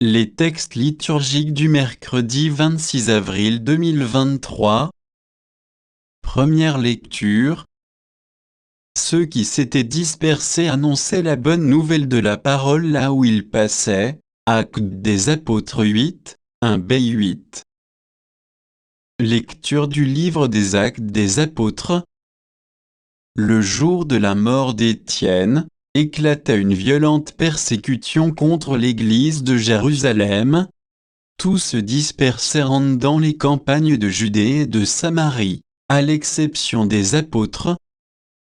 Les textes liturgiques du mercredi 26 avril 2023. Première lecture. Ceux qui s'étaient dispersés annonçaient la bonne nouvelle de la parole là où ils passaient. Actes des Apôtres 8, 1b8. Lecture du livre des Actes des Apôtres. Le jour de la mort d'Étienne, éclata une violente persécution contre l'église de Jérusalem. Tous se dispersèrent dans les campagnes de Judée et de Samarie, à l'exception des apôtres.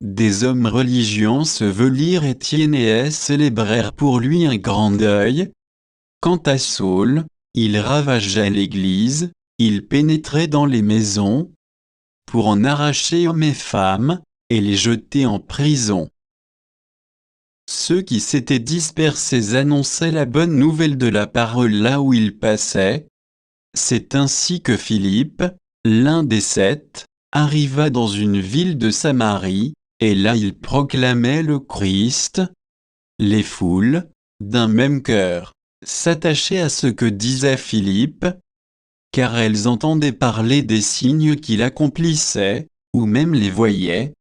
Des hommes religieux ensevelirent Étienne et célébrèrent pour lui un grand deuil. Quant à Saul, il ravageait l'église, il pénétrait dans les maisons, pour en arracher hommes et femmes, et les jeter en prison. Ceux qui s'étaient dispersés annonçaient la bonne nouvelle de la parole là où ils passaient. C'est ainsi que Philippe, l'un des 7, arriva dans une ville de Samarie, et là il proclamait le Christ. Les foules, d'un même cœur, s'attachaient à ce que disait Philippe, car elles entendaient parler des signes qu'il accomplissait, ou même les voyaient.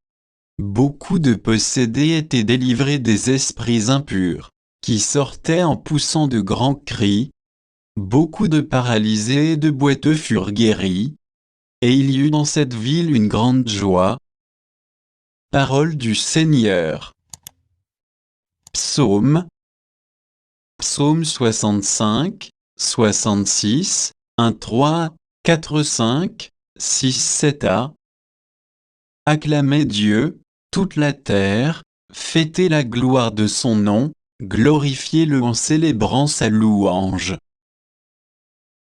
Beaucoup de possédés étaient délivrés des esprits impurs, qui sortaient en poussant de grands cris. Beaucoup de paralysés et de boiteux furent guéris, et il y eut dans cette ville une grande joie. Parole du Seigneur. Psaume. Psaume 65, 66, 1, 3, 4, 5, 6, 7a. Acclamez Dieu, toute la terre, fêtez la gloire de son nom, glorifiez-le en célébrant sa louange.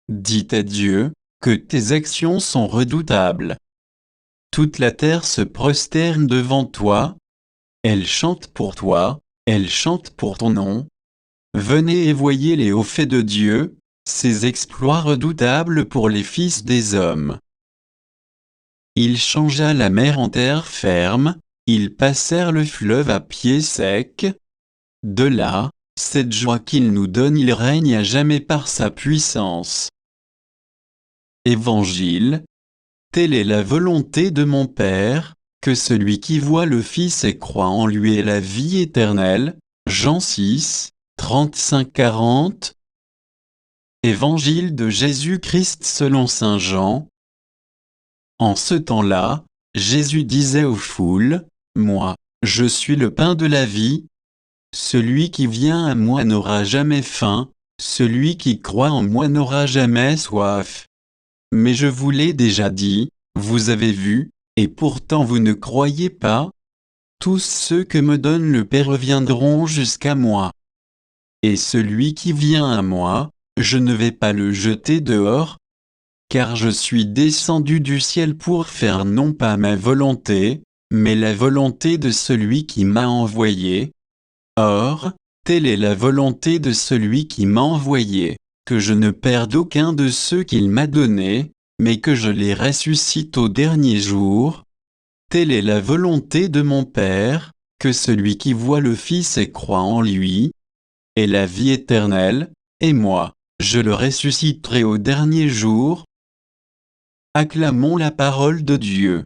Dites à Dieu, que tes actions sont redoutables. Toute la terre se prosterne devant toi. Elle chante pour toi, elle chante pour ton nom. Venez et voyez les hauts faits de Dieu, ses exploits redoutables pour les fils des hommes. Il changea la mer en terre ferme, ils passèrent le fleuve à pied sec. De là, cette joie qu'il nous donne, il règne à jamais par sa puissance. Évangile. Telle est la volonté de mon Père, que celui qui voit le Fils et croit en lui ait la vie éternelle. Jean 6, 35-40. Évangile de Jésus-Christ selon saint Jean. En ce temps-là, Jésus disait aux foules, « Moi, je suis le pain de la vie. Celui qui vient à moi n'aura jamais faim, celui qui croit en moi n'aura jamais soif. Mais je vous l'ai déjà dit, vous avez vu, et pourtant vous ne croyez pas. Tous ceux que me donne le Père viendront jusqu'à moi. Et celui qui vient à moi, je ne vais pas le jeter dehors, car je suis descendu du ciel pour faire non pas ma volonté, mais la volonté de celui qui m'a envoyé. Or, telle est la volonté de celui qui m'a envoyé, que je ne perde aucun de ceux qu'il m'a donnés, mais que je les ressuscite au dernier jour. Telle est la volonté de mon Père, que celui qui voit le Fils et croit en lui ait la vie éternelle, et moi, je le ressusciterai au dernier jour. Acclamons la parole de Dieu.